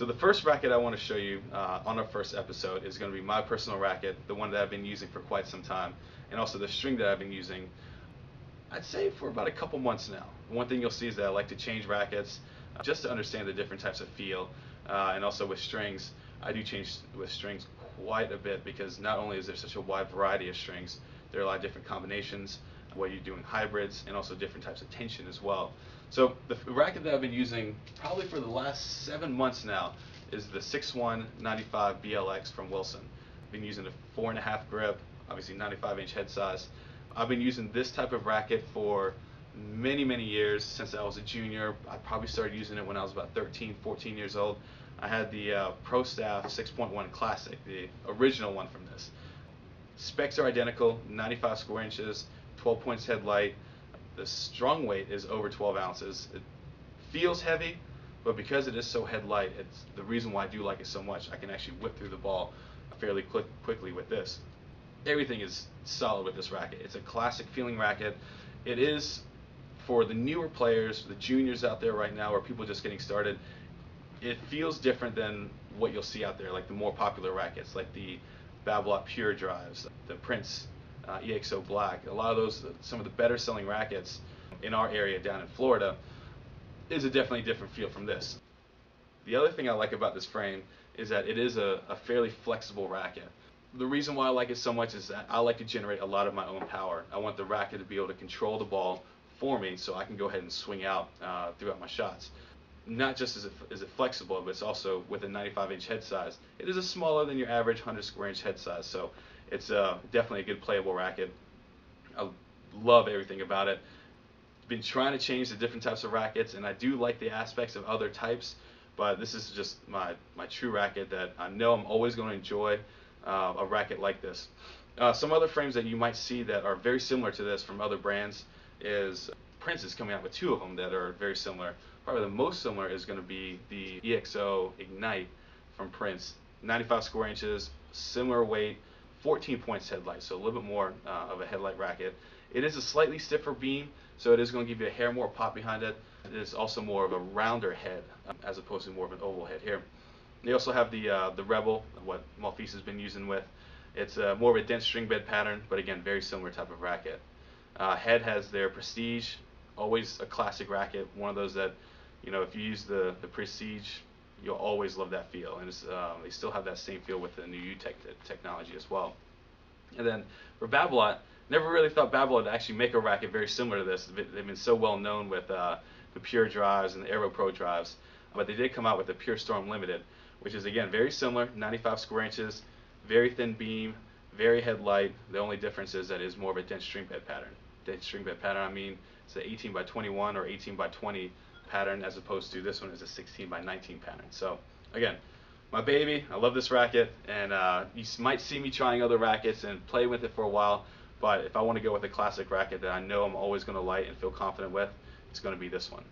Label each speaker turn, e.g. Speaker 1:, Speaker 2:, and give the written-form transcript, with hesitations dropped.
Speaker 1: So the first racket I want to show you on our first episode is going to be my personal racket, the one that I've been using for quite some time, and also the string that I've been using, I'd say for about a couple months now. One thing you'll see is that I like to change rackets just to understand the different types of feel, and also with strings, I do change with strings quite a bit because not only is there such a wide variety of strings, there are a lot of different combinations, whether you're doing hybrids and also different types of tension as well. So the racket that I've been using probably for the last 7 months now is the 6'1" 95 BLX from Wilson. I've been using a 4.5 grip, obviously 95-inch head size. I've been using this type of racket for many years since I was a junior. I probably started using it when I was about 13, 14 years old. I had the Pro Staff 6.1 Classic, the original one from this. Specs are identical, 95 square inches, 12 points headlight. The strung weight is over 12 ounces. It feels heavy, but because it is so headlight, it's the reason why I do like it so much. I can actually whip through the ball fairly quickly with this. Everything is solid with this racket. It's a classic feeling racket. It is for the newer players, the juniors out there right now, or people just getting started. It feels different than what you'll see out there, like the more popular rackets, like the Babolat Pure drives, the Prince EXO Black. A lot of those, some of the better selling rackets in our area down in Florida, is a definitely different feel from this. The other thing I like about this frame is that it is a fairly flexible racket. The reason why I like it so much is that I like to generate a lot of my own power. I want the racket to be able to control the ball for me so I can go ahead and swing out throughout my shots. Not just is it flexible, but it's also with a 95-inch head size. It is a smaller than your average 100 square inch head size, so it's definitely a good playable racket. I love everything about it. Been trying to change the different types of rackets, and I do like the aspects of other types, but this is just my true racket that I know I'm always going to enjoy a racket like this. Some other frames that you might see that are very similar to this from other brands is Prince is coming out with 2 of them that are very similar. Probably the most similar is going to be the EXO Ignite from Prince. 95 square inches, similar weight, 14 points headlight, so a little bit more of a headlight racket. It is a slightly stiffer beam, so it is going to give you a hair more pop behind it. It is also more of a rounder head as opposed to more of an oval head here. They also have the Rebel, what Malfise has been using with. It's more of a dense string bed pattern, but again, very similar type of racket. Head has their Prestige, always a classic racket, one of those that, you know, if you use the Prestige, you'll always love that feel, and they still have that same feel with the new U technology as well. And then for Babolat, never really thought Babolat would actually make a racket very similar to this. They've been so well known with the Pure drives and the Aero Pro drives, but they did come out with the Pure Storm Limited, which is again very similar, 95 square inches, very thin beam, very headlight. The only difference is that it is more of a dense string bed pattern. Dense string bed pattern, I mean, it's an 18 by 21 or 18 by 20 pattern, as opposed to this one is a 16 by 19 pattern. So again, my baby, I love this racket, and you might see me trying other rackets and play with it for a while, but if I want to go with a classic racket that I know I'm always going to light and feel confident with, it's going to be this one.